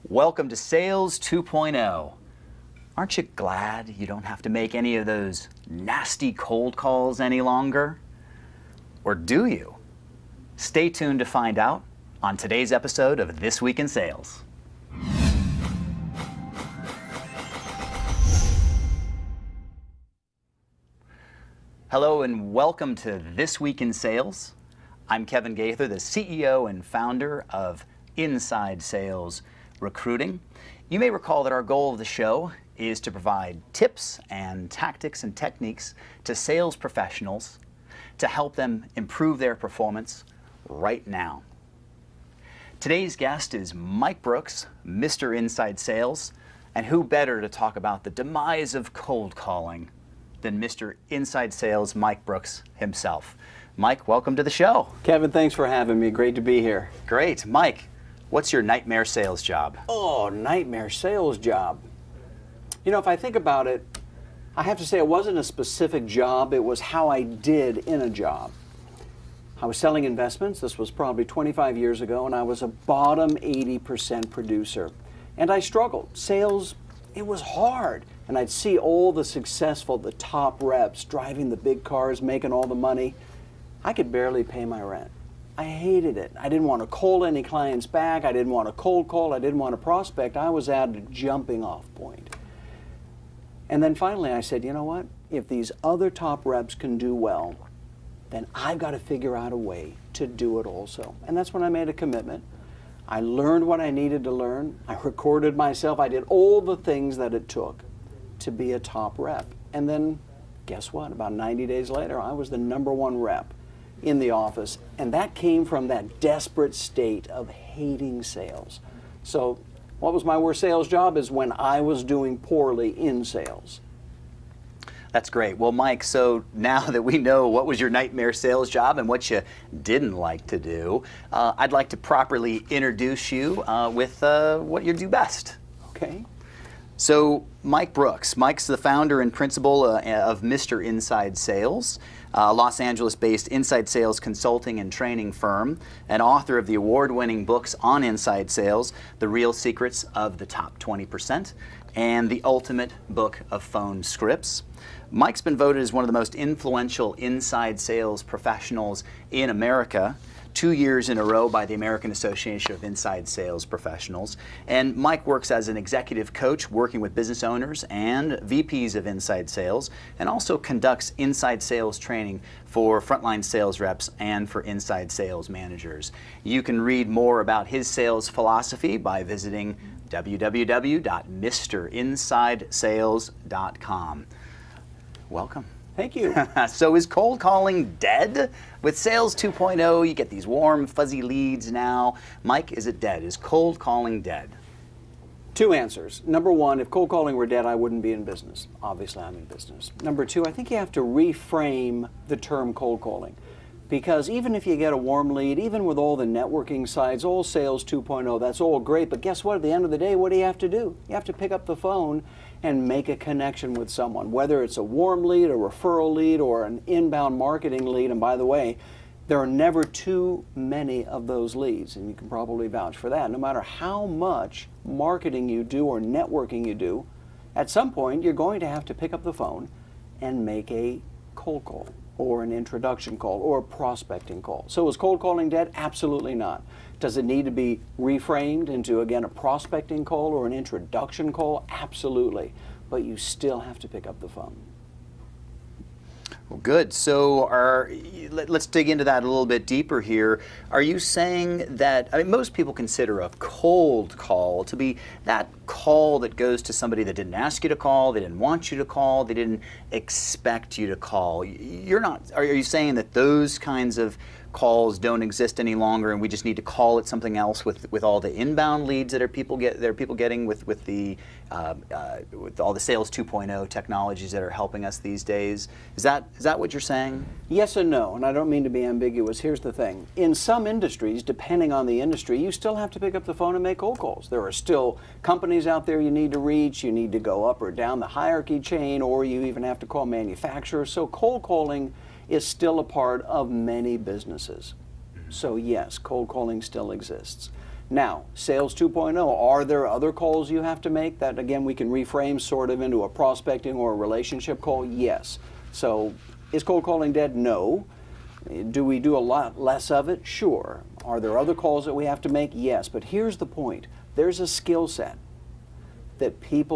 Welcome to Sales 2.0. Aren't you glad you don't have to make any of those nasty cold calls any longer? Or do you? Stay tuned to find out on today's episode of This Week in Sales. Hello and welcome to This Week in Sales. I'm Kevin Gaither, the CEO and founder of Inside Sales Recruiting. You may recall that our goal of the show is to provide tips and tactics and techniques to sales professionals to help them improve their performance right now. Today's guest is Mike Brooks, Mr. Inside Sales, and who better to talk about the demise of cold calling than Mr. Inside Sales Mike Brooks himself. Mike, welcome to the show. Kevin, thanks for having me. Great to be here. Great. Mike, what's your nightmare sales job? Oh, nightmare sales job. You know, if I think about it, I have to say it wasn't a specific job, it was how I did in a job. I was selling investments, this was probably 25 years ago, and I was a bottom 80% producer. And I struggled. Sales, it was hard. And I'd see all the successful, the top reps, driving the big cars, making all the money. I could barely pay my rent. I hated it. I didn't want to call any clients back. I didn't want to cold call. I didn't want to prospect. I was at a jumping off point. And then finally I said, you know what? If these other top reps can do well, then I've got to figure out a way to do it also. And that's when I made a commitment. I learned what I needed to learn. I recorded myself. I did all the things that it took to be a top rep. And then guess what? About 90 days later, I was the #1 rep in the office, and that came from that desperate state of hating sales. So what was my worst sales job is when I was doing poorly in sales. That's great. Well, Mike, so now that we know what was your nightmare sales job and what you didn't like to do, I'd like to properly introduce you with what you do best. Okay. So Mike Brooks. Mike's the founder and principal of Mr. Inside Sales, a Los Angeles-based inside sales consulting and training firm, and author of the award-winning books on inside sales, The Real Secrets of the Top 20%, and The Ultimate Book of Phone Scripts. Mike's been voted as one of the most influential inside sales professionals in America 2 years in a row by the American Association of Inside Sales Professionals. And Mike works as an executive coach working with business owners and VPs of inside sales, and also conducts inside sales training for frontline sales reps and for inside sales managers. You can read more about his sales philosophy by visiting www.mrinsidesales.com. Welcome. Thank you. So is cold calling dead? With Sales 2.0, you get these warm, fuzzy leads now. Mike, is it dead? Is cold calling dead? Two answers. Number one, if cold calling were dead, I wouldn't be in business. Obviously, I'm in business. Number two, I think you have to reframe the term cold calling. Because even if you get a warm lead, even with all the networking sites, all Sales 2.0, that's all great. But guess what? At the end of the day, what do? You have to pick up the phone and make a connection with someone, whether it's a warm lead, a referral lead, or an inbound marketing lead. And by the way, there are never too many of those leads, and you can probably vouch for that. No matter how much marketing you do or networking you do, at some point you're going to have to pick up the phone and make a cold call, or an introduction call, or a prospecting call. So is cold calling dead? Absolutely not. Does it need to be reframed into, again, a prospecting call or an introduction call? Absolutely. But you still have to pick up the phone. Well, good. So let's dig into that a little bit deeper here. Are you saying that, most people consider a cold call to be that call that goes to somebody that didn't ask you to call, they didn't want you to call, they didn't expect you to call. Are you saying that those kinds of calls don't exist any longer, and we just need to call it something else with all the inbound leads that people getting with all the Sales 2.0 technologies that are helping us these days? Is that what you're saying? Yes and no, and I don't mean to be ambiguous. Here's the thing. In some industries, depending on the industry, you still have to pick up the phone and make cold calls. There are still companies out there you need to reach, you need to go up or down the hierarchy chain, or you even have to call manufacturers. So cold calling is still a part of many businesses. So yes, cold calling still exists. Now, Sales 2.0, are there other calls you have to make that, again, we can reframe sort of into a prospecting or a relationship call? Yes. So is cold calling dead? No. Do we do a lot less of it? Sure. Are there other calls that we have to make? Yes. But here's the point. There's a skill set that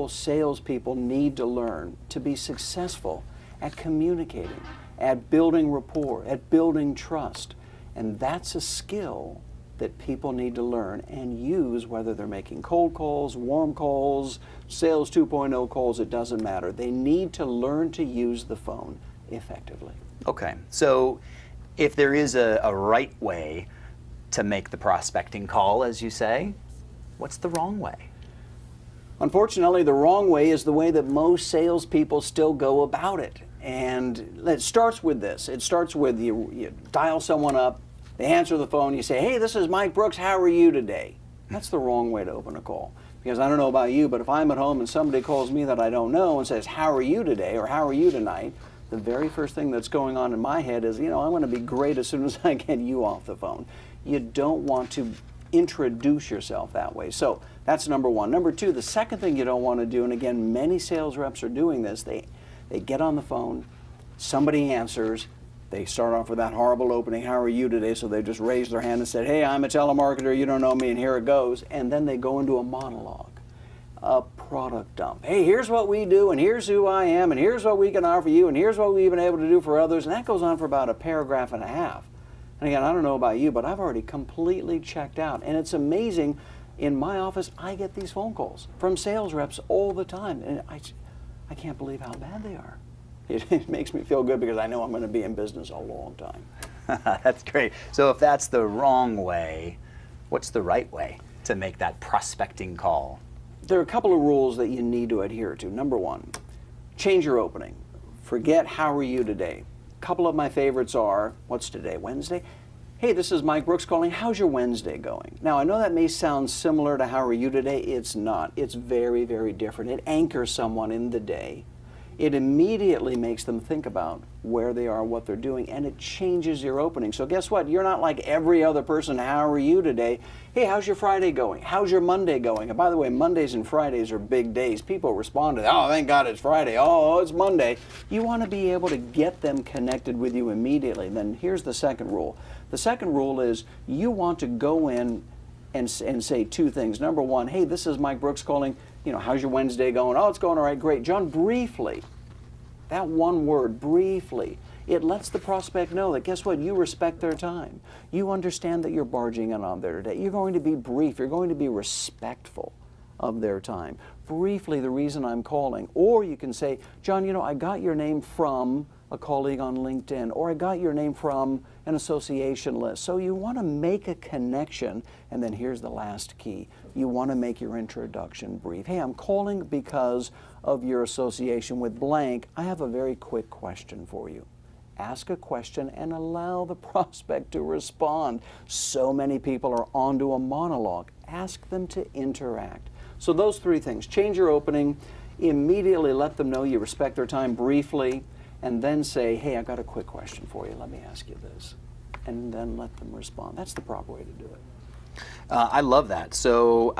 salespeople need to learn to be successful at communicating, at building rapport, at building trust. And that's a skill that people need to learn and use, whether they're making cold calls, warm calls, Sales 2.0 calls, it doesn't matter. They need to learn to use the phone effectively. Okay, so if there is a right way to make the prospecting call, as you say, what's the wrong way? Unfortunately, the wrong way is the way that most salespeople still go about it. And it starts with this. It starts with you dial someone up, they answer the phone, you say, hey, this is Mike Brooks, how are you today? That's the wrong way to open a call. Because I don't know about you, but if I'm at home and somebody calls me that I don't know and says, how are you today, or how are you tonight, the very first thing that's going on in my head is, I'm going to be great as soon as I get you off the phone. You don't want to introduce yourself that way. So that's number one. Number two, the second thing you don't want to do, and again, many sales reps are doing this, they get on the phone, somebody answers, they start off with that horrible opening, how are you today? So they just raised their hand and said, hey, I'm a telemarketer, you don't know me, and here it goes. And then they go into a monologue, a product dump. Hey, here's what we do, and here's who I am, and here's what we can offer you, and here's what we've been able to do for others. And that goes on for about a paragraph and a half. And again, I don't know about you, but I've already completely checked out. And it's amazing, in my office, I get these phone calls from sales reps all the time. And I can't believe how bad they are. It makes me feel good because I know I'm going to be in business a long time. That's great. So if that's the wrong way, what's the right way to make that prospecting call? There are a couple of rules that you need to adhere to. Number one, change your opening. Forget how are you today. A couple of my favorites are, what's today, Wednesday? Hey, this is Mike Brooks calling. How's your Wednesday going? Now, I know that may sound similar to how are you today. It's not. It's very, very different. It anchors someone in the day. It immediately makes them think about where they are, what they're doing, and it changes your opening. So guess what? You're not like every other person, how are you today? Hey, how's your Friday going? How's your Monday going? And by the way, Mondays and Fridays are big days. People respond to that, oh, thank God it's Friday. Oh, it's Monday. You want to be able to get them connected with you immediately. Then here's the second rule. The second rule is you want to go in and say two things. Number one, hey, this is Mike Brooks calling. How's your Wednesday going? Oh, it's going all right, great. John, briefly, that one word, briefly, it lets the prospect know that, guess what, you respect their time. You understand that you're barging in on their day. You're going to be brief. You're going to be respectful of their time. Briefly, the reason I'm calling. Or you can say, John, I got your name from a colleague on LinkedIn, or I got your name from an association list. So you want to make a connection, and then here's the last key. You want to make your introduction brief. Hey, I'm calling because of your association with blank. I have a very quick question for you. Ask a question and allow the prospect to respond. So many people are onto a monologue. Ask them to interact. So those three things. Change your opening, immediately let them know you respect their time briefly, and then say, hey, I got a quick question for you. Let me ask you this. And then let them respond. That's the proper way to do it. I love that. So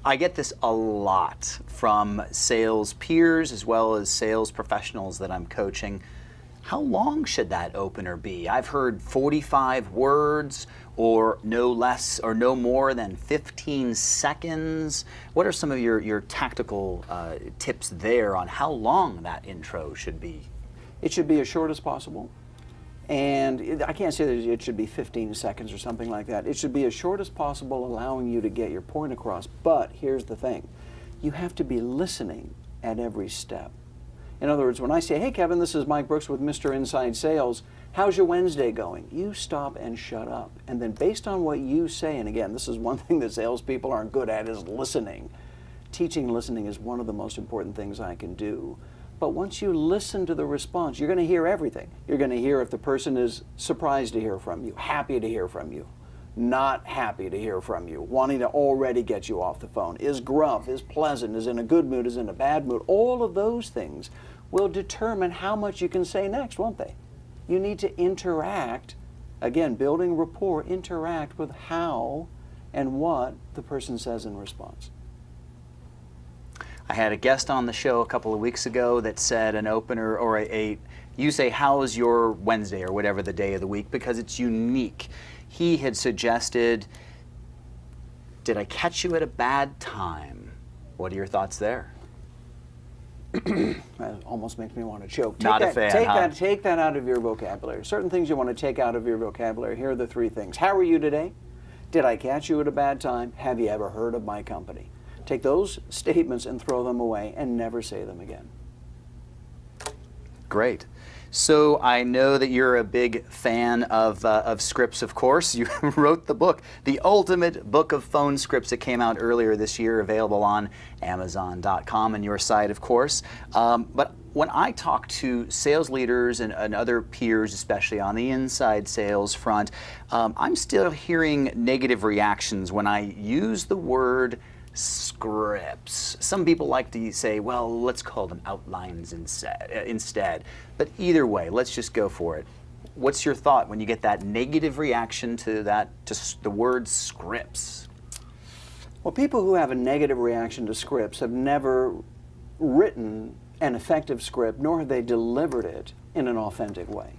I get this a lot from sales peers as well as sales professionals that I'm coaching. How long should that opener be? I've heard 45 words or no less or no more than 15 seconds. What are some of your tactical tips there on how long that intro should be? It should be as short as possible. And I can't say that it should be 15 seconds or something like that. It should be as short as possible, allowing you to get your point across. But here's the thing. You have to be listening at every step. In other words, when I say, hey, Kevin, this is Mike Brooks with Mr. Inside Sales. How's your Wednesday going? You stop and shut up. And then based on what you say, and again, this is one thing that salespeople aren't good at, is listening. Teaching listening is one of the most important things I can do. But once you listen to the response, you're going to hear everything. You're going to hear if the person is surprised to hear from you, happy to hear from you, not happy to hear from you, wanting to already get you off the phone, is gruff, is pleasant, is in a good mood, is in a bad mood. All of those things will determine how much you can say next, won't they? You need to interact, again, building rapport, interact with how and what the person says in response. I had a guest on the show a couple of weeks ago that said an opener or you say, how's your Wednesday or whatever the day of the week, because it's unique. He had suggested, did I catch you at a bad time? What are your thoughts there? That almost makes me want to choke. Not a fan, huh? Take that out of your vocabulary. Certain things you want to take out of your vocabulary. Here are the three things. How are you today? Did I catch you at a bad time? Have you ever heard of my company? Take those statements and throw them away and never say them again. Great. So I know that you're a big fan of scripts, of course. You wrote the book, The Ultimate Book of Phone Scripts. It came out earlier this year, available on Amazon.com and your site, of course. But when I talk to sales leaders and other peers, especially on the inside sales front, I'm still hearing negative reactions when I use the word scripts. Some people like to say, well, let's call them outlines instead. But either way, let's just go for it. What's your thought when you get that negative reaction to the word scripts? Well, people who have a negative reaction to scripts have never written an effective script, nor have they delivered it in an authentic way.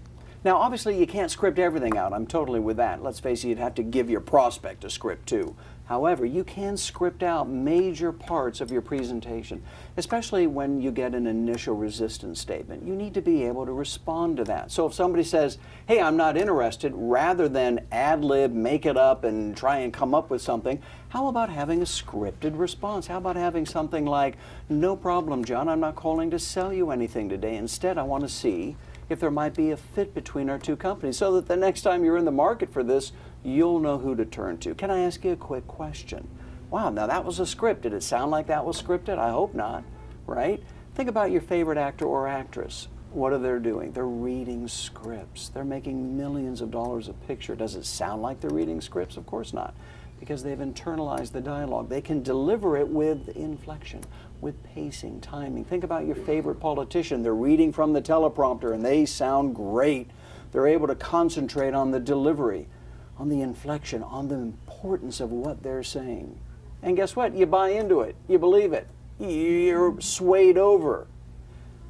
Now, obviously, you can't script everything out. I'm totally with that. Let's face it, you'd have to give your prospect a script too. However, you can script out major parts of your presentation, especially when you get an initial resistance statement. You need to be able to respond to that. So if somebody says, hey, I'm not interested, rather than ad-lib, make it up, and try and come up with something, how about having a scripted response? How about having something like, no problem, John, I'm not calling to sell you anything today. Instead, I want to see if there might be a fit between our two companies so that the next time you're in the market for this, you'll know who to turn to. Can I ask you a quick question? Wow, now that was a script. Did it sound like that was scripted? I hope not, right? Think about your favorite actor or actress. What are they doing? They're reading scripts. They're making millions of dollars a picture. Does it sound like they're reading scripts? Of course not, because they've internalized the dialogue. They can deliver it with inflection, with pacing, timing. Think about your favorite politician. They're reading from the teleprompter and they sound great. They're able to concentrate on the delivery, on the inflection, on the importance of what they're saying. And guess what? You buy into it. You believe it. You're swayed over.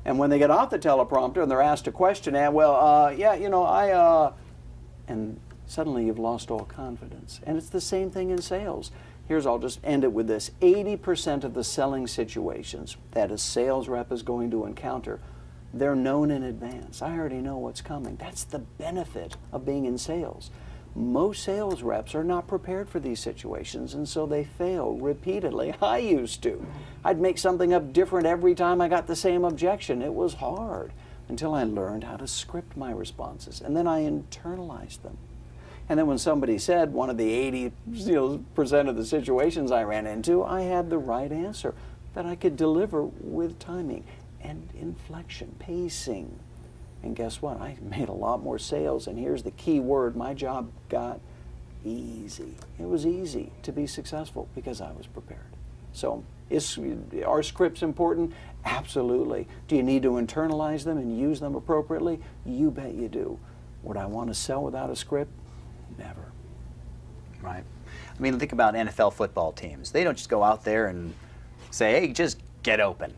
And when they get off the teleprompter and they're asked a question, and and suddenly you've lost all confidence. And it's the same thing in sales. I'll just end it with this. 80% of the selling situations that a sales rep is going to encounter, they're known in advance. I already know what's coming. That's the benefit of being in sales. Most sales reps are not prepared for these situations, and so they fail repeatedly. I used to. I'd make something up different every time I got the same objection. It was hard until I learned how to script my responses, and then I internalized them. And then when somebody said one of the 80% of the situations I ran into, I had the right answer that I could deliver with timing and inflection, pacing. And guess what? I made a lot more sales, and here's the key word. My job got easy. It was easy to be successful because I was prepared. So are scripts important? Absolutely. Do you need to internalize them and use them appropriately? You bet you do. Would I want to sell without a script? Never. Right. I mean, think about NFL football teams. They don't just go out there and say, hey, just get open.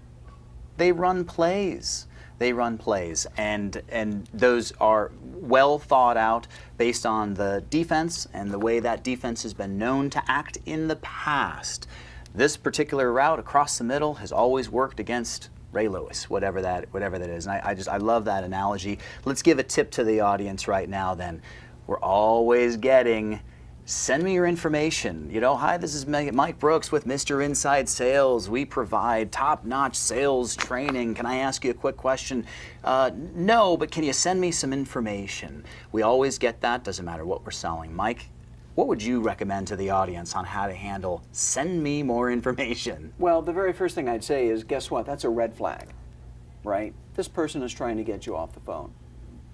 They run plays. And those are well thought out based on the defense and the way that defense has been known to act in the past. This particular route across the middle has always worked against Ray Lewis, whatever that is. And I love that analogy. Let's give a tip to the audience right now then. We're always getting, send me your information. Hi, this is Mike Brooks with Mr. Inside Sales. We provide top-notch sales training. Can I ask you a quick question? No, but can you send me some information? We always get that, doesn't matter what we're selling. Mike, what would you recommend to the audience on how to handle send me more information? Well, the very first thing I'd say is, guess what? That's a red flag, right? This person is trying to get you off the phone.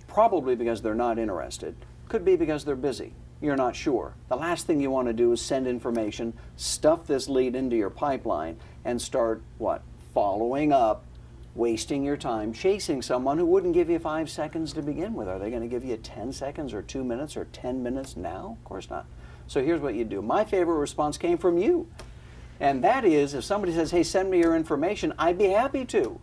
Probably because they're not interested. Could be because they're busy. You're not sure. The last thing you want to do is send information, stuff this lead into your pipeline, and start, following up, wasting your time, chasing someone who wouldn't give you 5 seconds to begin with. Are they going to give you 10 seconds or 2 minutes or 10 minutes now? Of course not. So here's what you do. My favorite response came from you. And that is, if somebody says, hey, send me your information, I'd be happy to.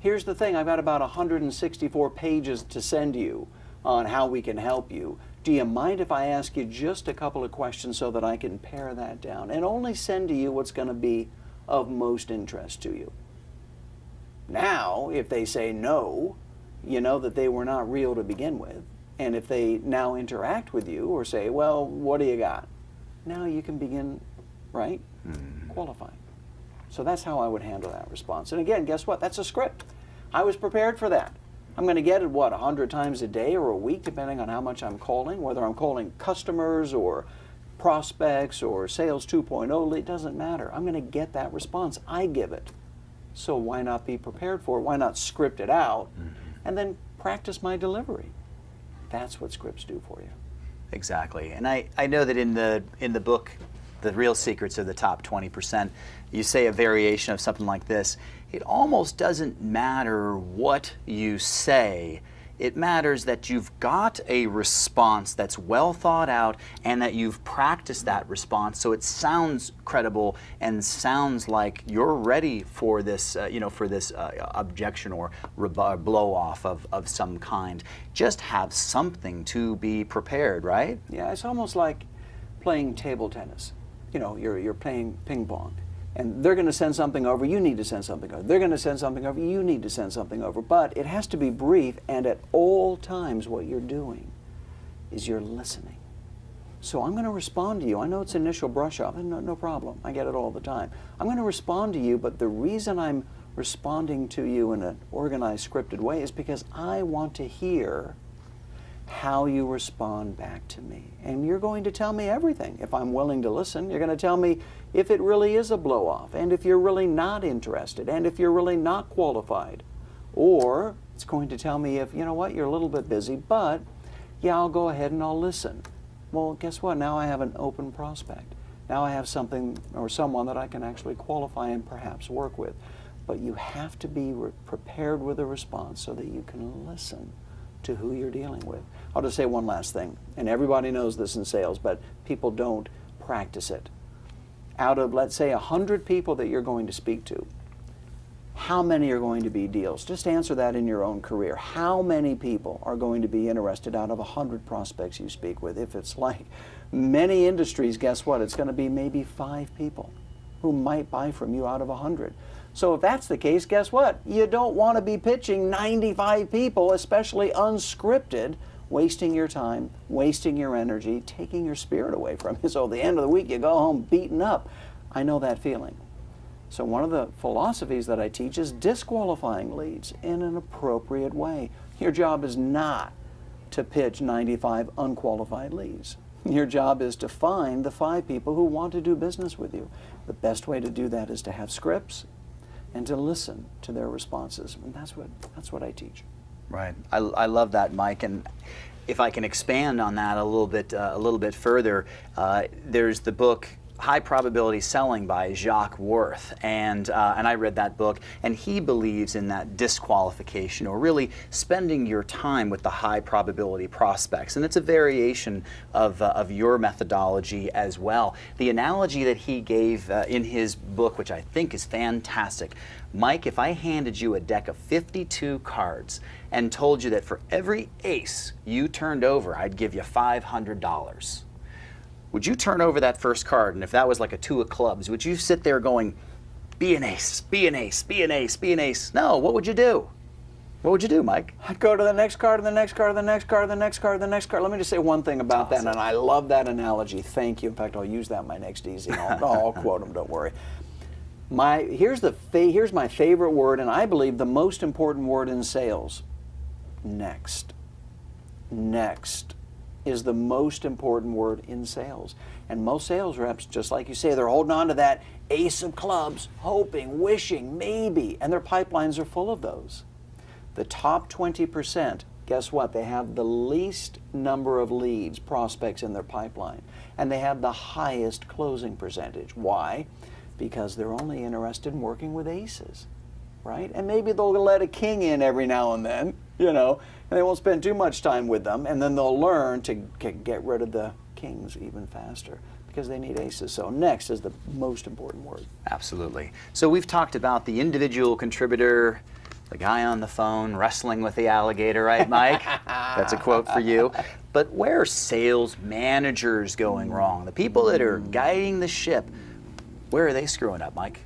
Here's the thing, I've got about 164 pages to send you on how we can help you. Do you mind if I ask you just a couple of questions so that I can pare that down and only send to you what's going to be of most interest to you? Now, if they say no, you know that they were not real to begin with. And if they now interact with you or say, well, what do you got? Now you can begin, right, qualifying. So that's how I would handle that response. And again, guess what? That's a script. I was prepared for that. I'm going to get it, what, 100 times a day or a week, depending on how much I'm calling, whether I'm calling customers or prospects or sales 2.0, it doesn't matter. I'm going to get that response. I give it. So why not be prepared for it? Why not script it out and then practice my delivery? That's what scripts do for you. Exactly. And I know that in the book, The Real Secrets of the Top 20%, you say a variation of something like this. It almost doesn't matter what you say. It matters that you've got a response that's well thought out and that you've practiced that response so it sounds credible and sounds like you're ready for this, objection or blow off of some kind. Just have something to be prepared, right? Yeah, it's almost like playing table tennis. You know, you're playing ping pong. And they're going to send something over, you need to send something over. They're going to send something over, you need to send something over. But it has to be brief, and at all times what you're doing is you're listening. So I'm going to respond to you. I know it's initial brush off, and no problem. I get it all the time. I'm going to respond to you, but the reason I'm responding to you in an organized, scripted way is because I want to hear how you respond back to me. And you're going to tell me everything. If I'm willing to listen, you're going to tell me if it really is a blow-off, and if you're really not interested, and if you're really not qualified. Or it's going to tell me if, you know what, you're a little bit busy, but yeah, I'll go ahead and I'll listen. Well, guess what? Now I have an open prospect. Now I have something or someone that I can actually qualify and perhaps work with. But you have to be prepared with a response so that you can listen to who you're dealing with. I'll just say one last thing, and everybody knows this in sales, but people don't practice it. Out of, let's say, 100 people that you're going to speak to, how many are going to be deals? Just answer that in your own career. How many people are going to be interested out of 100 prospects you speak with? If it's like many industries, guess what? It's going to be maybe 5 people who might buy from you out of 100. So if that's the case, guess what? You don't want to be pitching 95 people, especially unscripted, wasting your time, wasting your energy, taking your spirit away from you. So at the end of the week, you go home beaten up. I know that feeling. So one of the philosophies that I teach is disqualifying leads in an appropriate way. Your job is not to pitch 95 unqualified leads. Your job is to find the 5 people who want to do business with you. The best way to do that is to have scripts and to listen to their responses. And that's what I teach. Right. I love that, Mike. And if I can expand on that a little bit further, there's the book High Probability Selling by Jacques Worth, and I read that book, and he believes in that disqualification, or really spending your time with the high probability prospects, and it's a variation of your methodology as well. The analogy that he gave in his book, which I think is fantastic, Mike, if I handed you a deck of 52 cards and told you that for every ace you turned over, I'd give you $500. Would you turn over that first card, and if that was like a 2 of clubs, would you sit there going, be an ace, be an ace, be an ace, be an ace? No, what would you do? What would you do, Mike? I'd go to the next card, and the next card, and the next card, and the next card, and the next card. Let me just say one thing about that, and I love that analogy. Thank you. In fact, I'll use that in my next easy. I'll quote him, don't worry. Here's my favorite word, and I believe the most important word in sales. Next. Next is the most important word in sales. And most sales reps, just like you say, they're holding on to that ace of clubs, hoping, wishing, maybe, and their pipelines are full of those. The top 20%, guess what? They have the least number of leads, prospects in their pipeline, and they have the highest closing percentage. Why? Because they're only interested in working with aces, right? And maybe they'll let a king in every now and then, and they won't spend too much time with them, and then they'll learn to get rid of the kings even faster because they need aces. So next is the most important word. Absolutely. So we've talked about the individual contributor, the guy on the phone wrestling with the alligator, right, Mike? That's a quote for you. But where are sales managers going wrong? The people that are guiding the ship, where are they screwing up, Mike?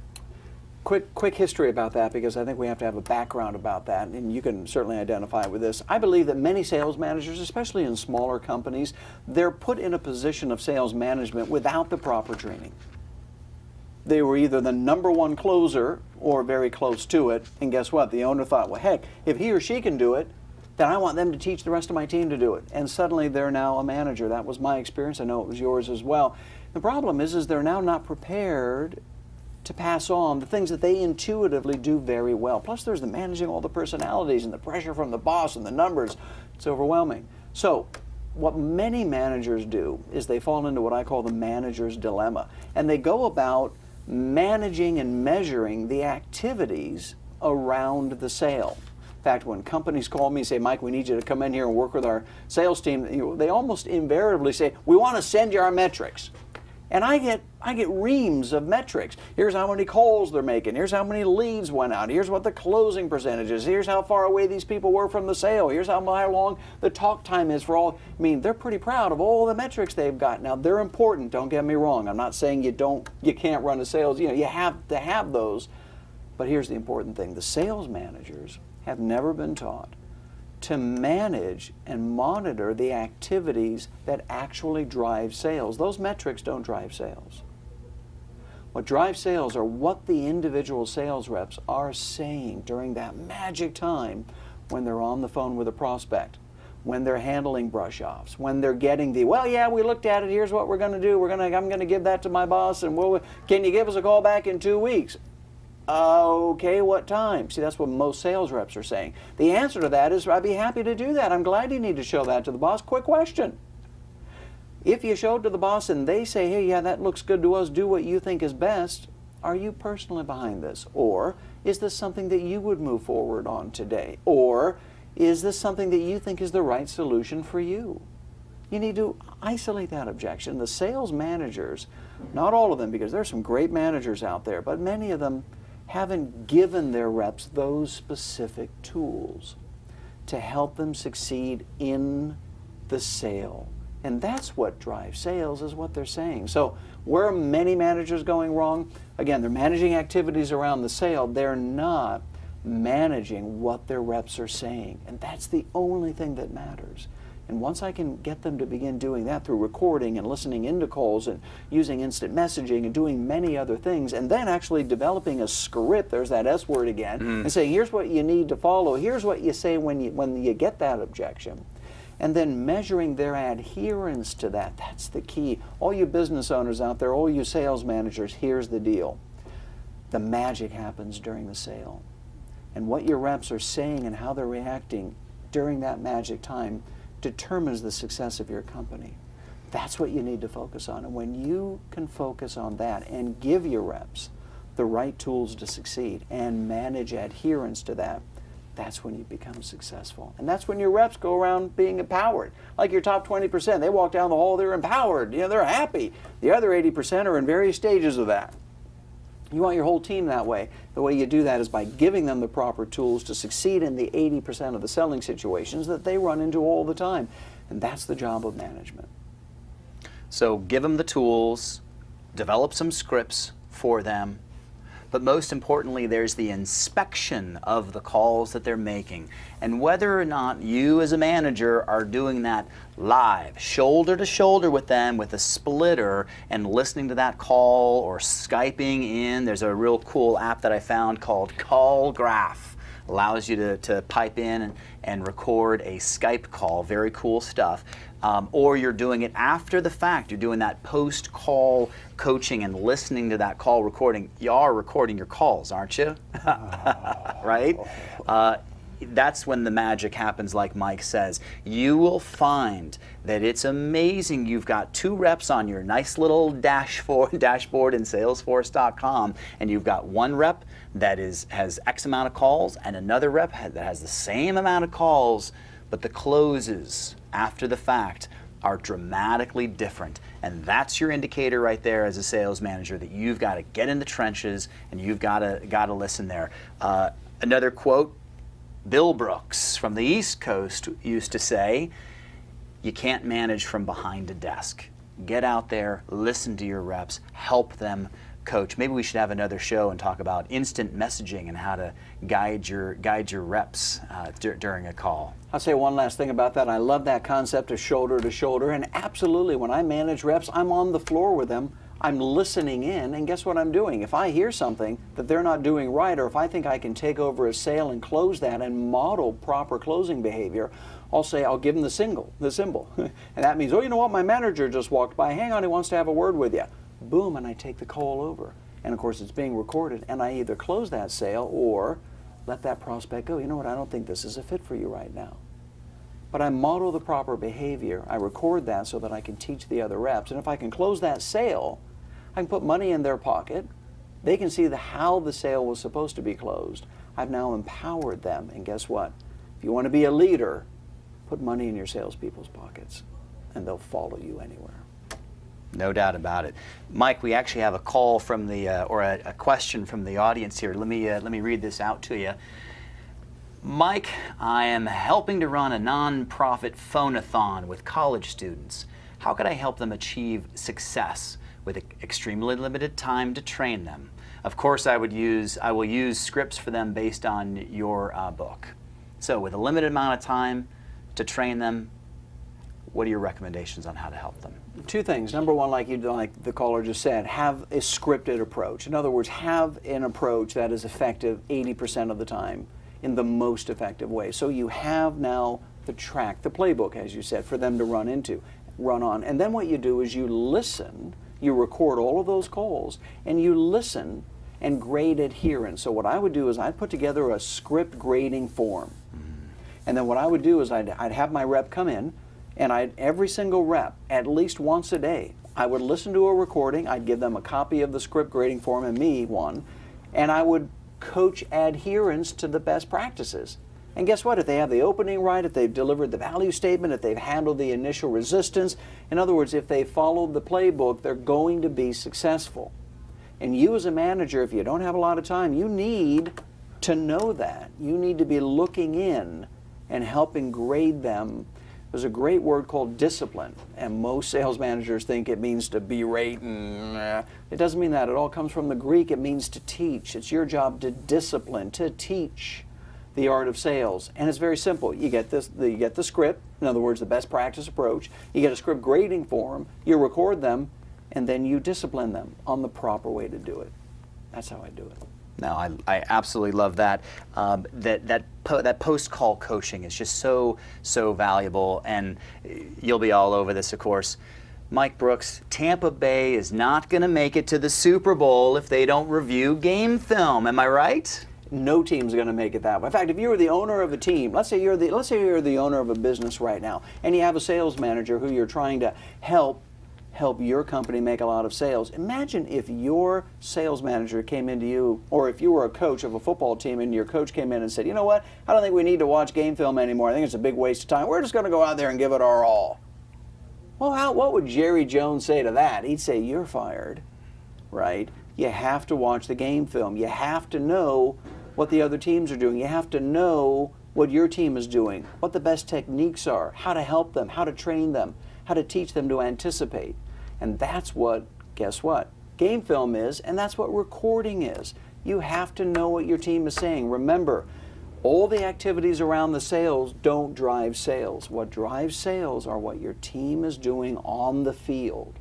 Quick history about that, because I think we have to have a background about that, and you can certainly identify with this. I believe that many sales managers, especially in smaller companies, they're put in a position of sales management without the proper training. They were either the number one closer or very close to it, and guess what? The owner thought, well, heck, if he or she can do it, then I want them to teach the rest of my team to do it. And suddenly they're now a manager. That was my experience. I know it was yours as well. The problem is they're now not prepared to pass on the things that they intuitively do very well. Plus there's the managing all the personalities and the pressure from the boss and the numbers. It's overwhelming. So what many managers do is they fall into what I call the manager's dilemma. And they go about managing and measuring the activities around the sale. In fact, when companies call me and say, Mike, we need you to come in here and work with our sales team, they almost invariably say, we want to send you our metrics. And I get reams of metrics. Here's how many calls they're making. Here's how many leads went out. Here's what the closing percentage is. Here's how far away these people were from the sale. Here's how long the talk time is for all. I mean, they're pretty proud of all the metrics they've got. Now, they're important. Don't get me wrong. I'm not saying you can't run a sales. You have to have those. But here's the important thing. The sales managers have never been taught to manage and monitor the activities that actually drive sales. Those metrics don't drive sales. What drives sales are what the individual sales reps are saying during that magic time when they're on the phone with a prospect, when they're handling brush-offs, when they're getting the, well, yeah, we looked at it, here's what we're going to do, I'm going to give that to my boss, and can you give us a call back in 2 weeks? Okay, what time? See, that's what most sales reps are saying. The answer to that is, I'd be happy to do that. I'm glad you need to show that to the boss. Quick question. If you show it to the boss and they say, hey, yeah, that looks good to us, do what you think is best, are you personally behind this? Or is this something that you would move forward on today? Or is this something that you think is the right solution for you? You need to isolate that objection. The sales managers, not all of them, because there's some great managers out there, but many of them haven't given their reps those specific tools to help them succeed in the sale. And that's what drives sales, is what they're saying. So where are many managers going wrong? Again, they're managing activities around the sale. They're not managing what their reps are saying. And that's the only thing that matters. And once I can get them to begin doing that through recording and listening into calls and using instant messaging and doing many other things, and then actually developing a script, there's that S word again, and saying, here's what you need to follow, here's what you say when you get that objection, and then measuring their adherence to that. That's the key. All you business owners out there, all you sales managers, here's the deal. The magic happens during the sale. And what your reps are saying and how they're reacting during that magic time determines the success of your company. That's what you need to focus on. And when you can focus on that and give your reps the right tools to succeed and manage adherence to that, that's when you become successful. And that's when your reps go around being empowered. Like your top 20%, they walk down the hall, they're empowered, they're happy. The other 80% are in various stages of that. You want your whole team that way. The way you do that is by giving them the proper tools to succeed in the 80% of the selling situations that they run into all the time. And that's the job of management. So give them the tools, develop some scripts for them, but most importantly, there's the inspection of the calls that they're making. And whether or not you as a manager are doing that live, shoulder to shoulder with them with a splitter and listening to that call or Skyping in. There's a real cool app that I found called CallGraph. Allows you to pipe in and record a Skype call. Very cool stuff. Or you're doing it after the fact. You're doing that post-call coaching and listening to that call recording. You are recording your calls, aren't you? Right? That's when the magic happens, like Mike says. You will find that it's amazing. You've got 2 reps on your nice little dashboard in Salesforce.com, and you've got 1 rep that has X amount of calls and another rep that has the same amount of calls, but the closes after the fact, are dramatically different. And that's your indicator right there as a sales manager that you've got to get in the trenches and you've got to listen there. Another quote, Bill Brooks from the East Coast used to say, you can't manage from behind a desk. Get out there, listen to your reps, help them coach. Maybe we should have another show and talk about instant messaging and how to guide your reps during a call. I'll say one last thing about that. I love that concept of shoulder to shoulder, and absolutely when I manage reps, I'm on the floor with them. I'm listening in, and guess what I'm doing? If I hear something that they're not doing right, or if I think I can take over a sale and close that and model proper closing behavior, I'll give them the symbol. And that means, oh, you know what, my manager just walked by, hang on, he wants to have a word with you. Boom, and I take the call over. And of course it's being recorded, and I either close that sale or let that prospect go. You know what, I don't think this is a fit for you right now. But I model the proper behavior, I record that so that I can teach the other reps, and if I can close that sale, I can put money in their pocket. They can see how the sale was supposed to be closed. I've now empowered them, and guess what? If you want to be a leader, put money in your salespeople's pockets, and they'll follow you anywhere. No doubt about it. Mike, we actually have a call from the, or a question from the audience here. Let me read this out to you. Mike, I am helping to run a nonprofit phone-a-thon with college students. How could I help them achieve success with extremely limited time to train them? Of course, I will use scripts for them based on your book. So with a limited amount of time to train them, what are your recommendations on how to help them? Two things. Number one, like the caller just said, have a scripted approach. In other words, have an approach that is effective 80% of the time in the most effective way. So you have now the track, the playbook, as you said, for them to run on. And then what you do is you listen, you record all of those calls, and you listen and grade adherence. So what I would do is I'd put together a script grading form. And then what I would do is I'd have my rep come in, and every single rep, at least once a day, I would listen to a recording, I'd give them a copy of the script grading form and me one, and I would coach adherence to the best practices. And guess what? If they have the opening right, if they've delivered the value statement, if they've handled the initial resistance, in other words, if they followed the playbook, they're going to be successful. And you as a manager, if you don't have a lot of time, you need to know that. You need to be looking in and helping grade them. There's a great word called discipline, and most sales managers think it means to berate, and it doesn't mean that. It all comes from the Greek. It means to teach. It's your job to discipline, to teach the art of sales. And it's very simple. You get the script, in other words, the best practice approach. You get a script grading form, you record them, and then you discipline them on the proper way to do it. That's how I do it. No, I absolutely love that. That post-call coaching is just so valuable, and you'll be all over this, of course. Mike Brooks, Tampa Bay is not going to make it to the Super Bowl if they don't review game film. Am I right? No team's going to make it that way. In fact, if you were the owner of a team, let's say you're the owner of a business right now, and you have a sales manager who you're trying to help your company make a lot of sales. Imagine if your sales manager came into you, or if you were a coach of a football team and your coach came in and said, you know what, I don't think we need to watch game film anymore. I think it's a big waste of time. We're just going to go out there and give it our all. Well, what would Jerry Jones say to that? He'd say, you're fired, right? You have to watch the game film. You have to know what the other teams are doing. You have to know what your team is doing, what the best techniques are, how to help them, how to train them, how to teach them to anticipate. And that's what, guess what, game film is, and that's what recording is. You have to know what your team is saying. Remember, all the activities around the sales don't drive sales. What drives sales are what your team is doing on the field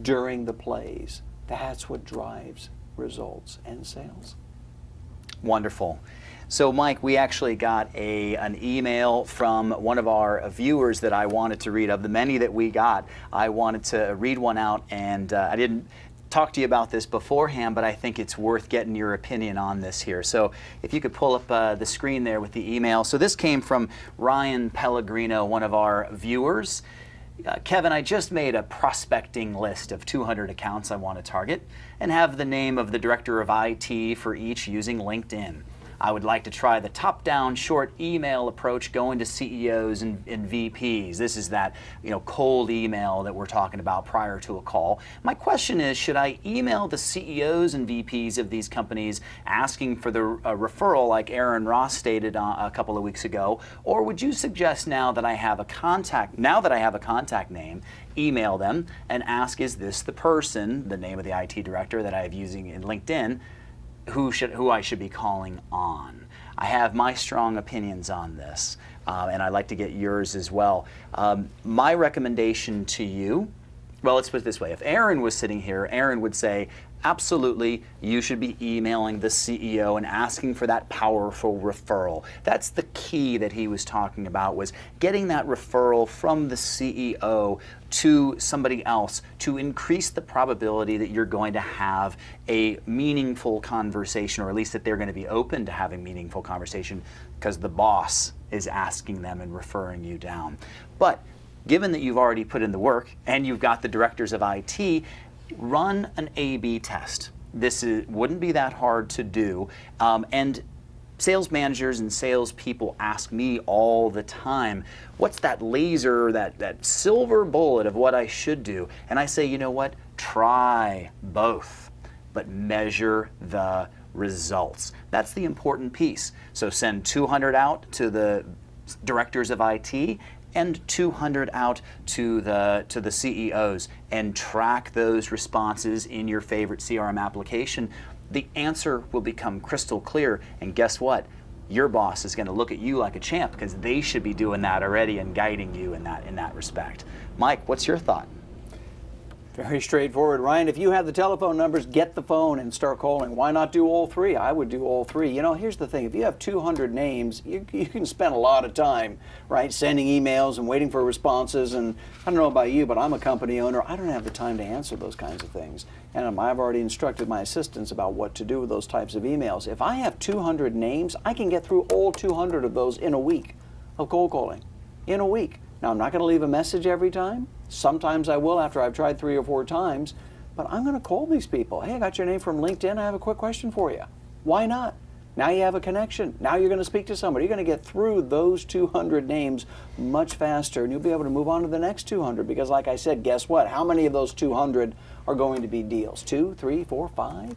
during the plays. That's what drives results and sales. Wonderful. So Mike, we actually got an email from one of our viewers that I wanted to read. Of the many that we got, I wanted to read one out, and I didn't talk to you about this beforehand, but I think it's worth getting your opinion on this here. So if you could pull up the screen there with the email. So this came from Ryan Pellegrino, one of our viewers. Kevin, I just made a prospecting list of 200 accounts I want to target and have the name of the director of IT for each using LinkedIn. I would like to try the top-down short email approach going to CEOs and VPs. This is that cold email that we're talking about prior to a call. My question is, should I email the CEOs and VPs of these companies asking for the referral like Aaron Ross stated a couple of weeks ago, or would you suggest now that I have a contact name, email them and ask, is this the person, the name of the IT director that I have using in LinkedIn, who I should be calling on? I have my strong opinions on this, and I'd like to get yours as well. My recommendation to you, well, let's put it this way. If Aaron was sitting here, Aaron would say, absolutely, you should be emailing the CEO and asking for that powerful referral. That's the key that he was talking about, was getting that referral from the CEO to somebody else to increase the probability that you're going to have a meaningful conversation, or at least that they're going to be open to having meaningful conversation because the boss is asking them and referring you down. But given that you've already put in the work and you've got the directors of IT, run an A/B test. This wouldn't be that hard to do. And sales managers and salespeople ask me all the time, what's that laser, that silver bullet of what I should do? And I say, you know what? Try both, but measure the results. That's the important piece. So send 200 out to the directors of IT and 200 out to the CEOs, and track those responses in your favorite CRM application. The answer will become crystal clear, and guess what? Your boss is going to look at you like a champ because they should be doing that already and guiding you in that respect. Mike, what's your thought? Very straightforward, Ryan. If you have the telephone numbers, get the phone and start calling. Why not do all three? I would do all three. Here's the thing. If you have 200 names, you can spend a lot of time, right, sending emails and waiting for responses. And I don't know about you, but I'm a company owner. I don't have the time to answer those kinds of things. And I've already instructed my assistants about what to do with those types of emails. If I have 200 names, I can get through all 200 of those in a week of cold calling. In a week. Now, I'm not going to leave a message every time. Sometimes I will after I've tried 3 or 4 times, but I'm going to call these people. Hey, I got your name from LinkedIn. I have a quick question for you. Why not? Now you have a connection. Now you're going to speak to somebody. You're going to get through those 200 names much faster, and you'll be able to move on to the next 200 because, like I said, guess what? How many of those 200 are going to be deals? 2, 3, 4, 5?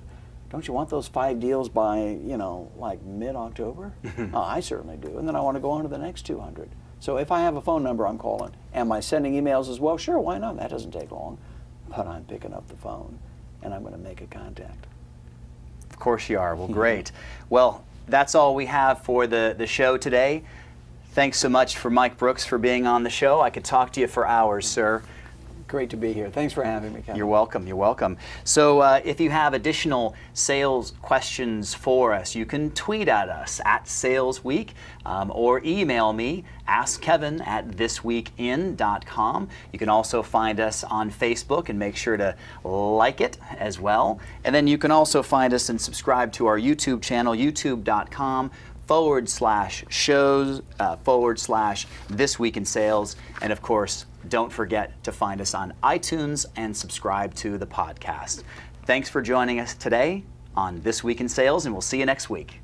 Don't you want those 5 deals by, like mid-October? I certainly do. And then I want to go on to the next 200. So if I have a phone number, I'm calling. Am I sending emails as well? Sure, why not? That doesn't take long. But I'm picking up the phone, and I'm going to make a contact. Of course you are. Well, great. Well, that's all we have for the show today. Thanks so much for Mike Brooks for being on the show. I could talk to you for hours, sir. Great to be here. Thanks for having me, Kevin. You're welcome. You're welcome. So if you have additional sales questions for us, you can tweet at us at SalesWeek or email me, askkevin@thisweekin.com. You can also find us on Facebook and make sure to like it as well. And then you can also find us and subscribe to our YouTube channel, youtube.com/shows/This Week in Sales. And of course, don't forget to find us on iTunes and subscribe to the podcast. Thanks for joining us today on This Week in Sales, and we'll see you next week.